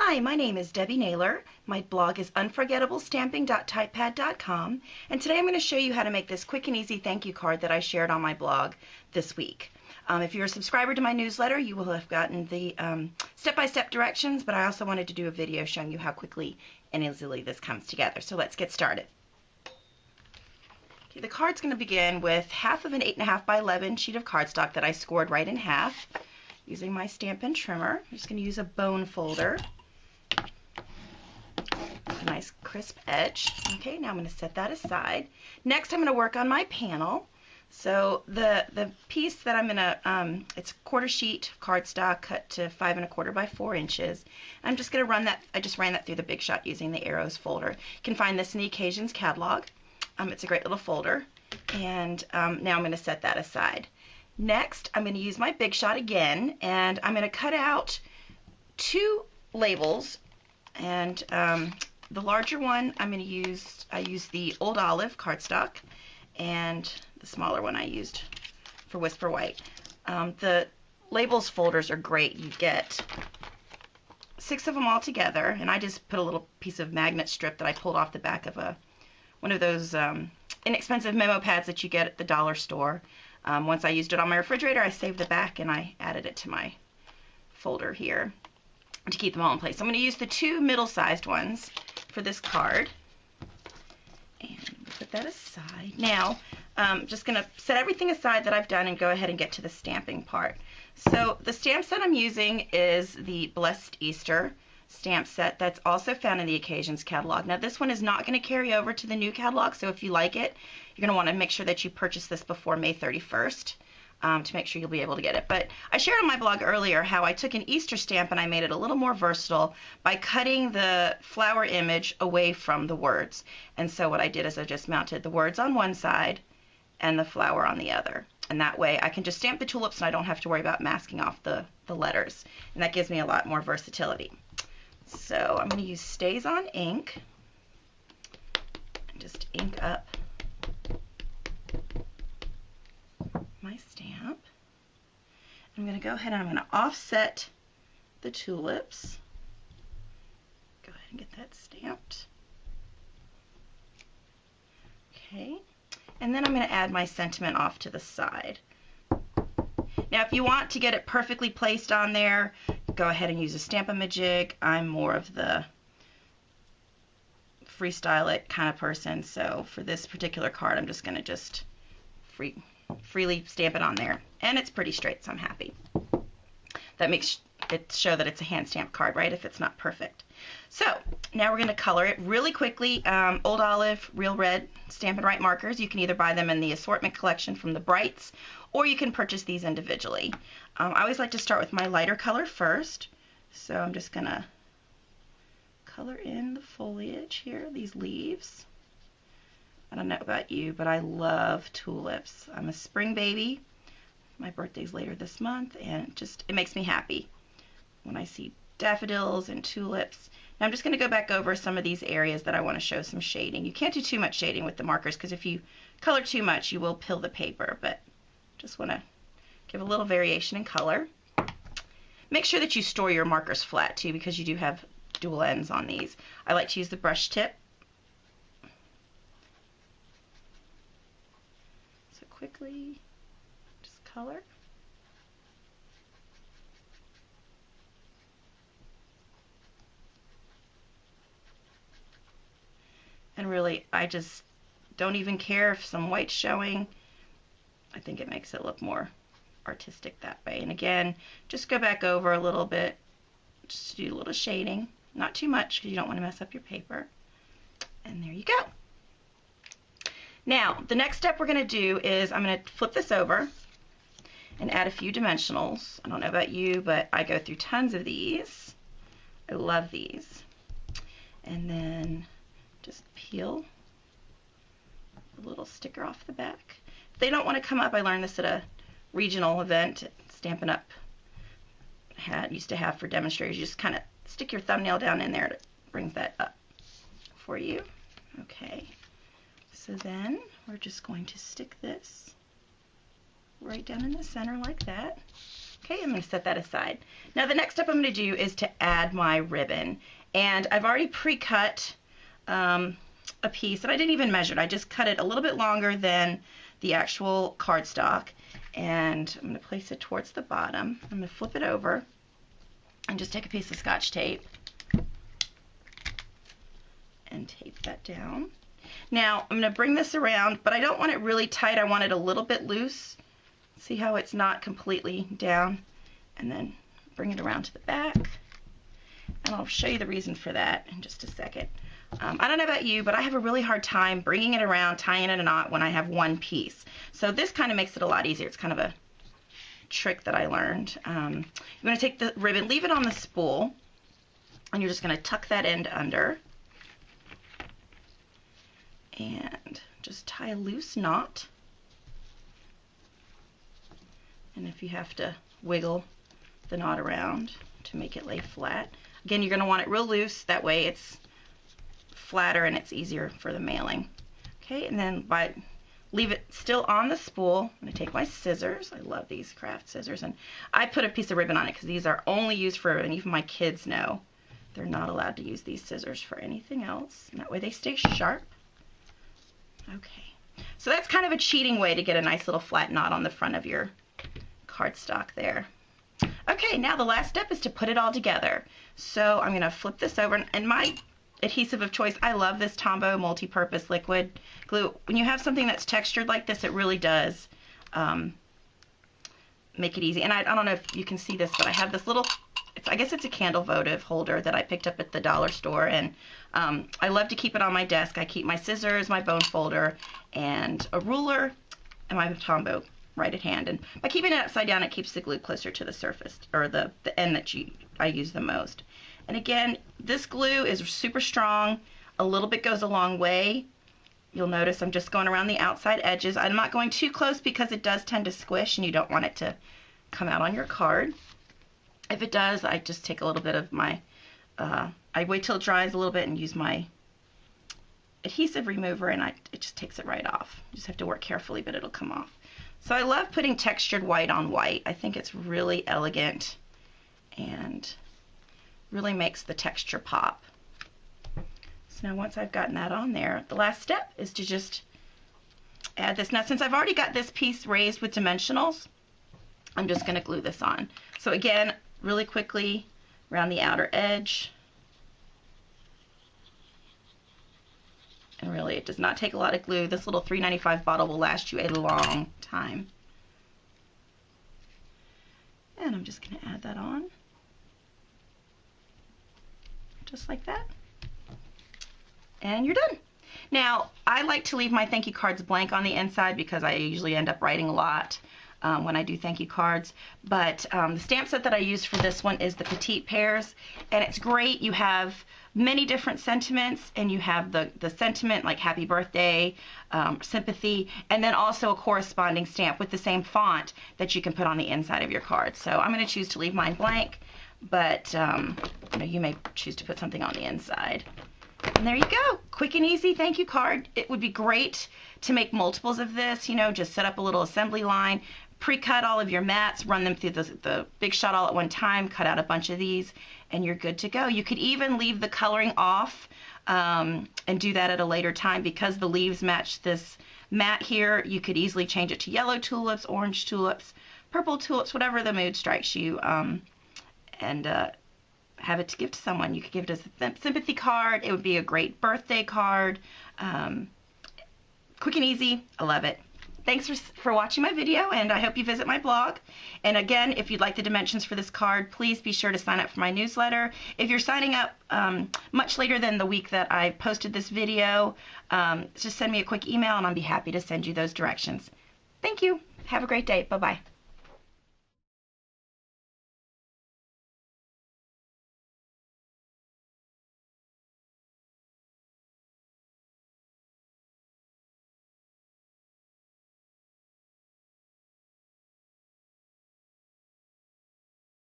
Hi, my name is Debbie Naylor. My blog is unforgettableStamping.typepad.com, and today I'm going to show you how to make this quick and easy thank you card that I shared on my blog this week. If you're a subscriber to my newsletter, you will have gotten the step-by-step directions, but I also wanted to do a video showing you how quickly and easily this comes together. So let's get started. Okay, the card's going to begin with half of an 8.5 by 11 sheet of cardstock that I scored right in half using my Stampin' trimmer. I'm just going to use a bone folder. A nice crisp edge. Okay, now I'm going to set that aside. Next, I'm going to work on my panel. So the piece that I'm going to, it's a quarter sheet cardstock cut to 5 1/4 by 4 inches. I'm just going to run that, I just ran that through the Big Shot using the Arrows folder. You can find this in the Occasions catalog. It's a great little folder. And now I'm going to set that aside. Next, I'm going to use my Big Shot again, and I'm going to cut out 2 labels. And the larger one I'm going to use, I used the Old Olive cardstock, and the smaller one I used for Whisper White. The labels folders are great. You get 6 of them all together, and I just put a little piece of magnet strip that I pulled off the back of one of those inexpensive memo pads that you get at the dollar store. Once I used it on my refrigerator, I saved the back and I added it to my folder here to keep them all in place. So I'm going to use the 2 middle-sized ones for this card. And put that aside. Now, I'm just going to set everything aside that I've done and go ahead and get to the stamping part. So the stamp set I'm using is the Blessed Easter stamp set that's also found in the Occasions catalog. Now this one is not going to carry over to the new catalog, so if you like it, you're going to want to make sure that you purchase this before May 31st. To make sure you'll be able to get it. But I shared on my blog earlier how I took an Easter stamp and I made it a little more versatile by cutting the flower image away from the words. And so what I did is I just mounted the words on one side and the flower on the other. And that way I can just stamp the tulips and I don't have to worry about masking off the letters. And that gives me a lot more versatility. So I'm going to use Stays On ink and just ink up my stamp. I'm going to go ahead and I'm going to offset the tulips. Go ahead and get that stamped. Okay, and then I'm going to add my sentiment off to the side. Now if you want to get it perfectly placed on there, go ahead and use a Stamp-A-Majig. I'm more of the freestyle it kind of person, so for this particular card I'm just going to freely stamp it on there, and it's pretty straight, so I'm happy. That makes it show that it's a hand stamped card, right, if it's not perfect. So now we're going to color it really quickly. Old Olive Real Red Stampin' Right markers. You can either buy them in the assortment collection from the Brights, or you can purchase these individually. I always like to start with my lighter color first, so I'm just going to color in the foliage here, these leaves. I don't know about you, but I love tulips. I'm a spring baby. My birthday's later this month, and it makes me happy when I see daffodils and tulips. Now I'm just going to go back over some of these areas that I want to show some shading. You can't do too much shading with the markers, because if you color too much, you will pill the paper, but just want to give a little variation in color. Make sure that you store your markers flat too, because you do have dual ends on these. I like to use the brush tip. Quickly just color. And really, I just don't even care if some white's showing. I think it makes it look more artistic that way. And again, just go back over a little bit, just to do a little shading. Not too much, because you don't want to mess up your paper. And there you go. Now, the next step we're going to do is I'm going to flip this over and add a few dimensionals. I don't know about you, but I go through tons of these. I love these. And then just peel a little sticker off the back. If they don't want to come up, I learned this at a regional event Stampin' Up used to have for demonstrators. You just kind of stick your thumbnail down in there, and it brings that up for you. Okay. So then we're just going to stick this right down in the center like that. Okay, I'm going to set that aside. Now the next step I'm going to do is to add my ribbon. And I've already pre-cut a piece, and I didn't even measure it. I just cut it a little bit longer than the actual cardstock. And I'm going to place it towards the bottom. I'm going to flip it over and just take a piece of Scotch tape and tape that down. Now I'm going to bring this around, but I don't want it really tight. I want it a little bit loose. See how it's not completely down? And then bring it around to the back. And I'll show you the reason for that in just a second. I don't know about you, but I have a really hard time bringing it around, tying it in a knot when I have one piece. So this kind of makes it a lot easier. It's kind of a trick that I learned. You're going to take the ribbon, leave it on the spool, and you're just going to tuck that end under. And just tie a loose knot. And if you have to wiggle the knot around to make it lay flat. Again, you're going to want it real loose, that way it's flatter and it's easier for the mailing. Okay, and then leave it still on the spool. I'm going to take my scissors. I love these craft scissors, and I put a piece of ribbon on it because these are only used for, and even my kids know, they're not allowed to use these scissors for anything else, and that way they stay sharp. Okay, so that's kind of a cheating way to get a nice little flat knot on the front of your cardstock there. Okay, now the last step is to put it all together. So I'm going to flip this over, and my adhesive of choice, I love this Tombow multi-purpose liquid glue. When you have something that's textured like this, it really does make it easy. And I don't know if you can see this, but I have this little, I guess it's a candle votive holder that I picked up at the dollar store, and I love to keep it on my desk. I keep my scissors, my bone folder, and a ruler, and my Tombow right at hand. And by keeping it upside down, it keeps the glue closer to the surface, or the end that I use the most. And again, this glue is super strong. A little bit goes a long way. You'll notice I'm just going around the outside edges. I'm not going too close because it does tend to squish and you don't want it to come out on your card. If it does, I just take a little bit of my, I wait till it dries a little bit and use my adhesive remover, and it just takes it right off. You just have to work carefully, but it'll come off. So I love putting textured white on white. I think it's really elegant and really makes the texture pop. So now once I've gotten that on there, the last step is to just add this. Now since I've already got this piece raised with dimensionals, I'm just going to glue this on. So again, really quickly around the outer edge. And really, it does not take a lot of glue. This little $3.95 bottle will last you a long time. And I'm just going to add that on. Just like that. And you're done. Now, I like to leave my thank you cards blank on the inside because I usually end up writing a lot when I do thank you cards. But the stamp set that I use for this one is the Petite Pairs, and it's great. You have many different sentiments, and you have the sentiment like happy birthday, sympathy, and then also a corresponding stamp with the same font that you can put on the inside of your card. So I'm going to choose to leave mine blank, but you may choose to put something on the inside. And there you go, quick and easy thank you card. It would be great to make multiples of this, just set up a little assembly line, pre-cut all of your mats, run them through the Big Shot all at one time, cut out a bunch of these, and you're good to go. You could even leave the coloring off and do that at a later time because the leaves match this mat here. You could easily change it to yellow tulips, orange tulips, purple tulips, whatever the mood strikes you, and have it to give to someone. You could give it as a sympathy card. It would be a great birthday card. Quick and easy. I love it. Thanks for watching my video, and I hope you visit my blog. And again, if you'd like the dimensions for this card, please be sure to sign up for my newsletter. If you're signing up much later than the week that I posted this video, just send me a quick email and I'll be happy to send you those directions. Thank you. Have a great day. Bye-bye.